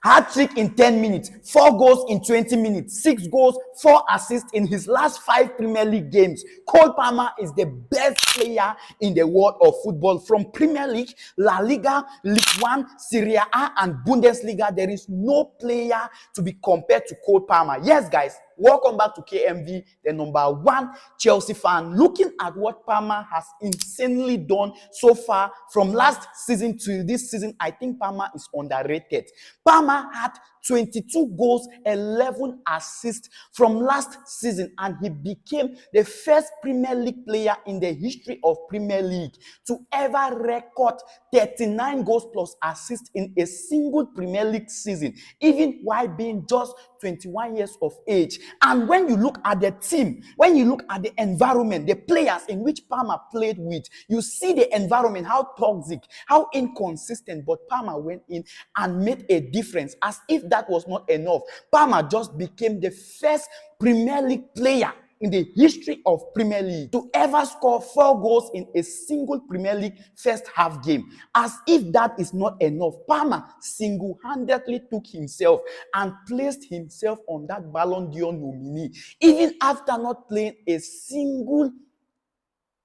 Hat-trick in 10 minutes, 4 goals in 20 minutes, 6 goals, 4 assists in his last 5 Premier League games. Cole Palmer is the best player in the world of football. From Premier League, La Liga, Ligue 1, Serie A, and Bundesliga, there is no player to be compared to Cole Palmer. Yes, guys, welcome back to KMV, the #1 Chelsea fan. Looking at what Palmer has insanely done so far from last season to this season, I think Palmer is underrated. Palmer had 22 goals, 11 assists from last season, and he became the first Premier League player in the history of Premier League to ever record 39 goals plus assists in a single Premier League season, even while being just 21 years of age. And when you look at the team, when you look at the environment, the players in which Palmer played with, you see the environment, how toxic, how inconsistent, but Palmer went in and made a difference. As if that was not enough, Palmer just became the first Premier League player in the history of Premier League to ever score 4 goals in a single Premier League first half game. As if that is not enough, Palmer single-handedly took himself and placed himself on that Ballon d'Or nominee, even after not playing a single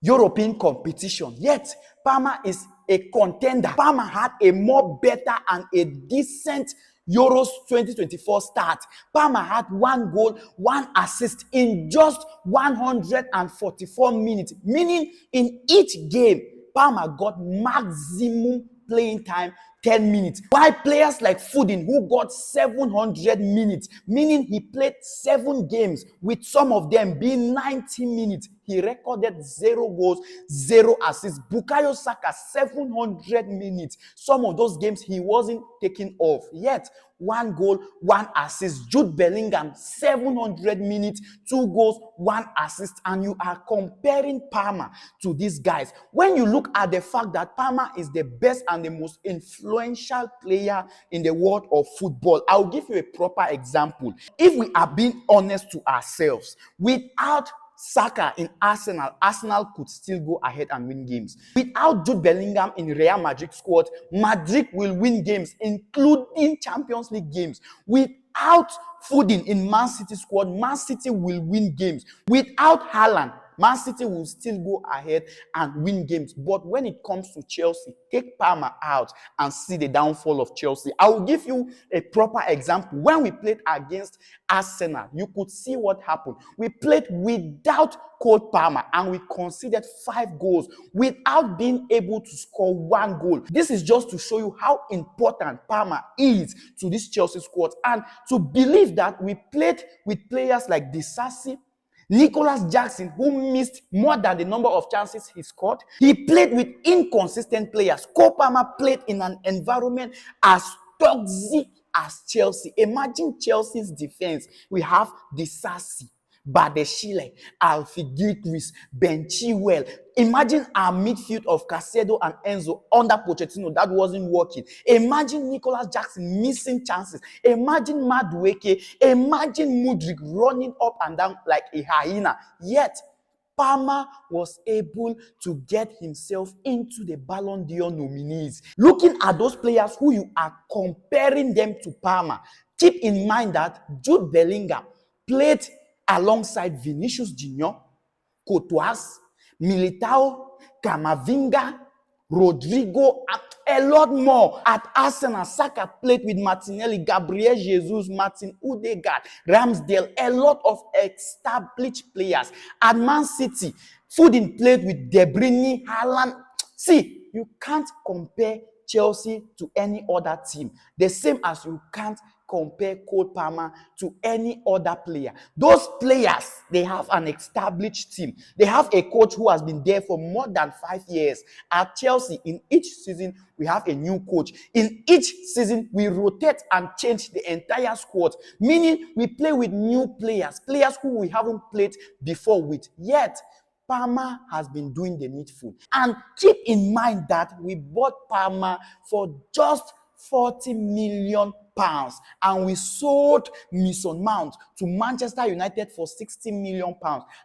European competition. Yet, Palmer is a contender. Palmer had a more better and a decent Euros 2024 start. Palmer had 1 goal, 1 assist in just 144 minutes, meaning in each game, Palmer got maximum playing time, 10 minutes. While players like Foden, who got 700 minutes, meaning he played 7 games, with some of them being 90 minutes, he recorded 0 goals, 0 assists. Bukayo Saka, 700 minutes. Some of those games he wasn't taking off. Yet, 1 goal, 1 assist. Jude Bellingham, 700 minutes, 2 goals, 1 assist. And you are comparing Palmer to these guys. When you look at the fact that Palmer is the best and the most influential player in the world of football, I'll give you a proper example. If we are being honest to ourselves, without Saka in Arsenal, Arsenal could still go ahead and win games. Without Jude Bellingham in Real Madrid squad, Madrid will win games, including Champions League games. Without Foden in Man City squad, Man City will win games. Without Haaland, Man City will still go ahead and win games. But when it comes to Chelsea, take Palmer out and see the downfall of Chelsea. I will give you a proper example. When we played against Arsenal, you could see what happened. We played without Cole Palmer and we conceded 5 goals without being able to score 1 goal. This is just to show you how important Palmer is to this Chelsea squad, and to believe that we played with players like Disasi, Nicholas Jackson, who missed more than the number of chances he scored. He played with inconsistent players. Cole Palmer played in an environment as toxic as Chelsea. Imagine Chelsea's defense. We have Disasi, Badeshile, Alfie Gilchrist, Ben Chilwell. Imagine our midfield of Caicedo and Enzo under Pochettino that wasn't working. Imagine Nicholas Jackson missing chances. Imagine Madueke. Imagine Mudryk running up and down like a hyena. Yet, Palmer was able to get himself into the Ballon d'Or nominees. Looking at those players who you are comparing them to Palmer, keep in mind that Jude Bellingham played alongside Vinicius Junior, Courtois, Militao, Camavinga, Rodrigo, and a lot more. At Arsenal, Saka played with Martinelli, Gabriel Jesus, Martin Odegaard, Ramsdale, a lot of established players. At Man City, Foden played with De Bruyne, Haaland. See, you can't compare Chelsea to any other team, the same as you can't compare Cole Palmer to any other player. Those players, they have an established team. They have a coach who has been there for more than 5 years. At Chelsea, in each season, we have a new coach. In each season, we rotate and change the entire squad, meaning we play with new players, players who we haven't played before with. Yet, Palmer has been doing the needful. And keep in mind that we bought Palmer for just £40 million, and we sold Mason Mount to Manchester United for £60 million.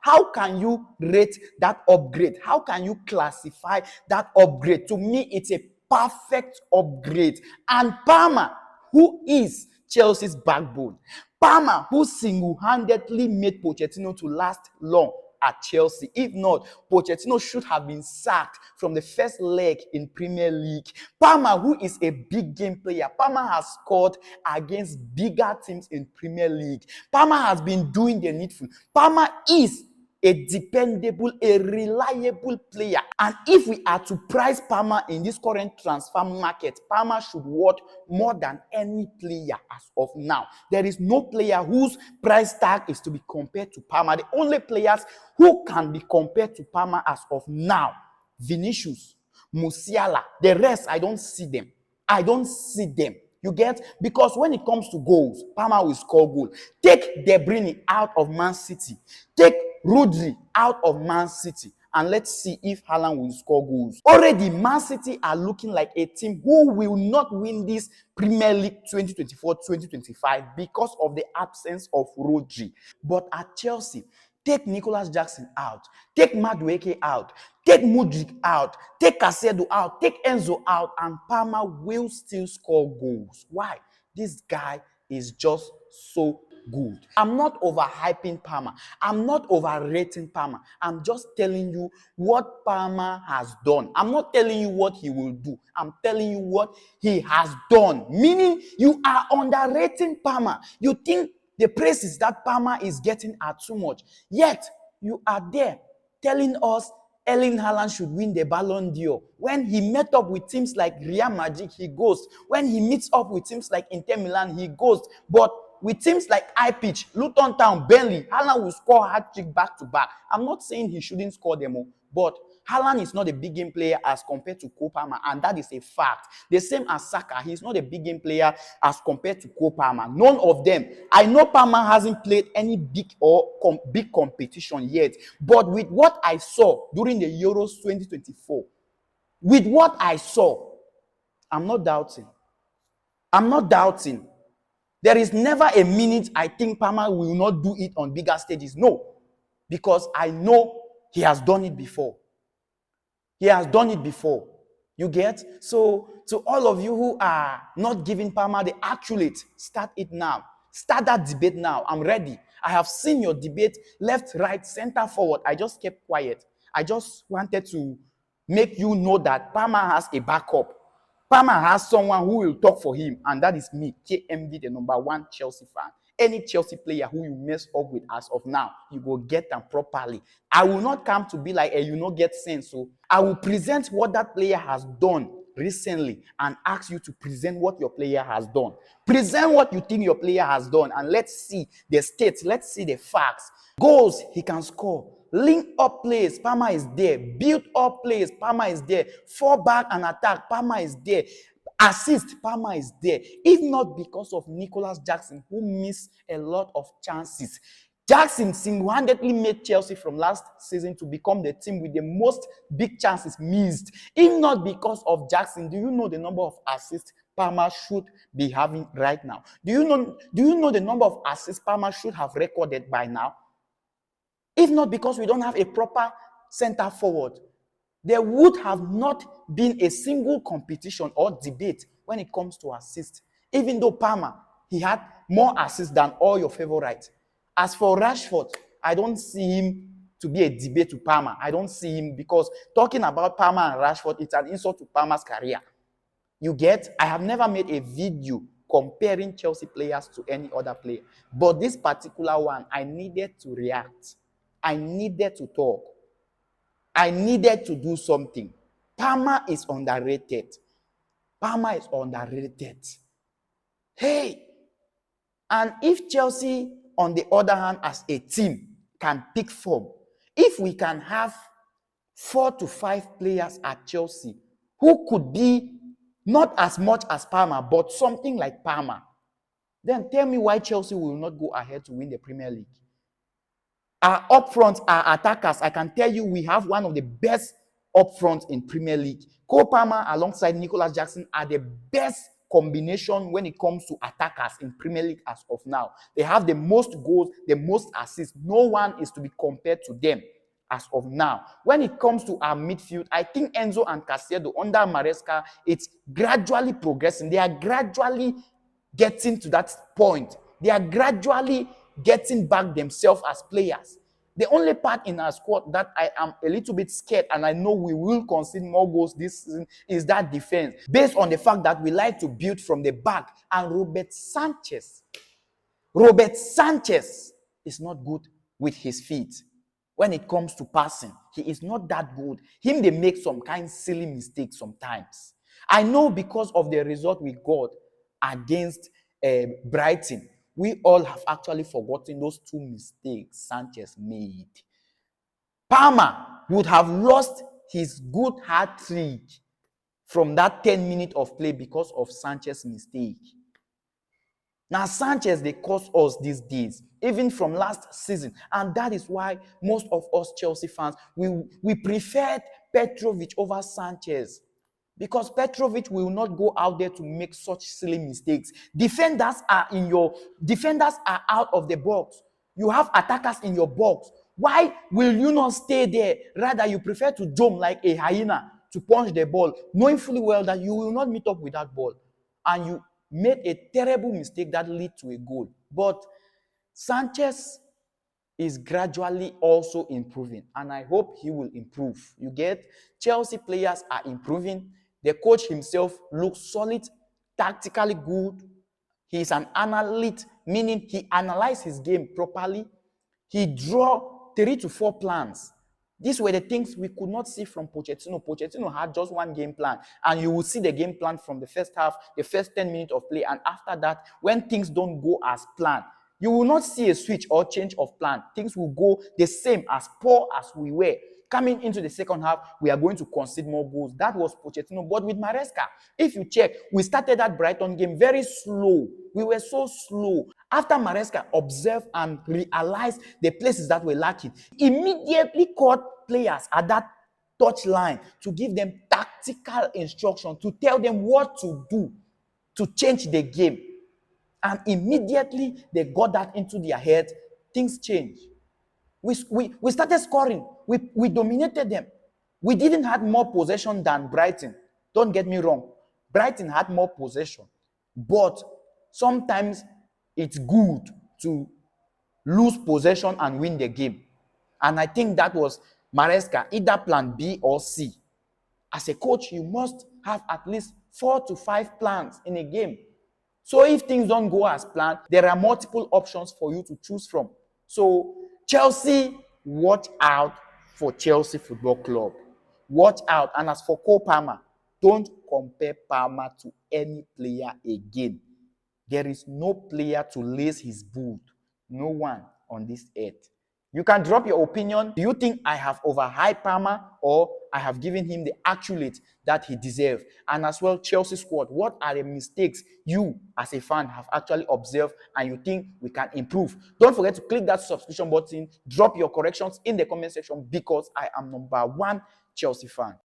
How can you rate that upgrade? How can you classify that upgrade? To me, it's a perfect upgrade. And Palmer, who is Chelsea's backbone. Palmer, who single-handedly made Pochettino to last long at Chelsea. If not, Pochettino should have been sacked from the first leg in Premier League. Palmer, who is a big game player. Palmer has scored against bigger teams in Premier League. Palmer has been doing the needful. Palmer is a dependable, a reliable player. And if we are to price Palmer in this current transfer market, Palmer should worth more than any player as of now. There is no player whose price tag is to be compared to Palmer. The only players who can be compared to Palmer as of now, Vinicius, Musiala. The rest, I don't see them. I don't see them. You get? Because when it comes to goals, Palmer will score goal. Take De Bruyne out of Man City. Take Rodri out of Man City. And let's see if Haaland will score goals. Already, Man City are looking like a team who will not win this Premier League 2024-2025 because of the absence of Rodri. But at Chelsea, take Nicolas Jackson out. Take Madueke out. Take Mudryk out. Take Caicedo out. Take Enzo out. And Palmer will still score goals. Why? This guy is just so good. I'm not overhyping Palmer. I'm not overrating Palmer. I'm just telling you what Palmer has done. I'm not telling you what he will do. I'm telling you what he has done. Meaning you are underrating Palmer. You think the praises that Palmer is getting are too much. Yet, you are there telling us Erling Haaland should win the Ballon d'Or. When he met up with teams like Real Madrid, he goes. When he meets up with teams like Inter Milan, he goes. But with teams like Ipswich, Luton Town, Burnley, Haaland will score hat-trick back-to-back. I'm not saying he shouldn't score them all, but Haaland is not a big game player as compared to colepalmer, and that is a fact. The same as Saka, he's not a big game player as compared to colepalmer. None of them. I know Palmer hasn't played any big big competition yet, but with what I saw during the Euros 2024, with what I saw, I'm not doubting. I'm not doubting. There is never a minute I think Palmer will not do it on bigger stages. No, because I know he has done it before. He has done it before. You get? So, to all of you who are not giving Palmer the accolade, start it now. Start that debate now. I'm ready. I have seen your debate left, right, center, forward. I just kept quiet. I just wanted to make you know that Palmer has a backup. Palmer has someone who will talk for him, and that is me, KMD, the number one Chelsea fan. Any Chelsea player who you mess up with as of now, you go get them properly. I will not come to be like, hey, you not get sense. So I will present what that player has done recently and ask you to present what your player has done. Present what you think your player has done, and let's see the stats. Let's see the facts. Goals he can score. Link up plays, Palmer is there. Build up plays, Palmer is there. Fall back and attack, Palmer is there. Assist, Palmer is there. If not because of Nicolas Jackson, who missed a lot of chances. Jackson single-handedly made Chelsea from last season to become the team with the most big chances missed. If not because of Jackson, do you know the number of assists Palmer should be having right now? Do you know the number of assists Palmer should have recorded by now? If not because we don't have a proper center forward, there would have not been a single competition or debate when it comes to assists. Even though Palmer, he had more assists than all your favorites. As for Rashford, I don't see him to be a debate to Palmer. I don't see him, because talking about Palmer and Rashford, it's an insult to Palmer's career. You get? I have never made a video comparing Chelsea players to any other player. But this particular one, I needed to react. I needed to talk. I needed to do something. Palmer is underrated. Palmer is underrated. Hey! And if Chelsea, on the other hand, as a team, can pick form, if we can have 4 to 5 players at Chelsea who could be not as much as Palmer, but something like Palmer, then tell me why Chelsea will not go ahead to win the Premier League. Our up front, our attackers, I can tell you we have one of the best up front in Premier League. Cole Palmer alongside Nicolas Jackson are the best combination when it comes to attackers in Premier League as of now. They have the most goals, the most assists. No one is to be compared to them as of now. When it comes to our midfield, I think Enzo and Caicedo under Maresca, it's gradually progressing. They are gradually getting to that point. They are gradually getting back themselves as players. The only part in our squad that I am a little bit scared, and I know we will concede more goals this season, is that defense. Based on the fact that we like to build from the back, and Robert Sanchez is not good with his feet. When it comes to passing, he is not that good. They make some kind silly mistakes sometimes. I know because of the result we got against Brighton, we all have actually forgotten those two mistakes Sanchez made. Palmer would have lost his good hat-trick from that 10 minutes of play because of Sanchez's mistake. Now, Sanchez, they cost us these days, even from last season. And that is why most of us Chelsea fans, we preferred Petrovic over Sanchez. Because Petrovic will not go out there to make such silly mistakes. Defenders are out of the box. You have attackers in your box. Why will you not stay there? Rather, you prefer to jump like a hyena to punch the ball, knowing fully well that you will not meet up with that ball. And you made a terrible mistake that led to a goal. But Sanchez is gradually also improving, and I hope he will improve. You get, Chelsea players are improving. The coach himself looks solid, tactically good. He is an analyst, meaning he analyzes his game properly. He draw 3 to 4 plans. These were the things we could not see from Pochettino. Pochettino had just one game plan, and you will see the game plan from the first half, the first 10 minutes of play, and after that, when things don't go as planned, you will not see a switch or change of plan. Things will go the same, as poor as we were. Coming into the second half, we are going to concede more goals. That was Pochettino. But with Maresca, if you check, we started that Brighton game very slow. We were so slow. After Maresca observed and realized the places that were lacking, immediately called players at that touch line to give them tactical instruction, to tell them what to do to change the game. And immediately they got that into their head, things changed. We started scoring. We dominated them. We didn't have more possession than Brighton. Don't get me wrong. Brighton had more possession. But sometimes it's good to lose possession and win the game. And I think that was Maresca, either plan B or C. As a coach, you must have at least 4 to 5 plans in a game. So if things don't go as planned, there are multiple options for you to choose from. So Chelsea, watch out for Chelsea Football Club. Watch out. And as for Cole Palmer, don't compare Palmer to any player again. There is no player to lace his boot. No one on this earth. You can drop your opinion. Do you think I have overhyped Palmer, or I have given him the accolade that he deserves? And as well, Chelsea squad, what are the mistakes you as a fan have actually observed and you think we can improve? Don't forget to click that subscription button. Drop your corrections in the comment section, because I am #1 Chelsea fan.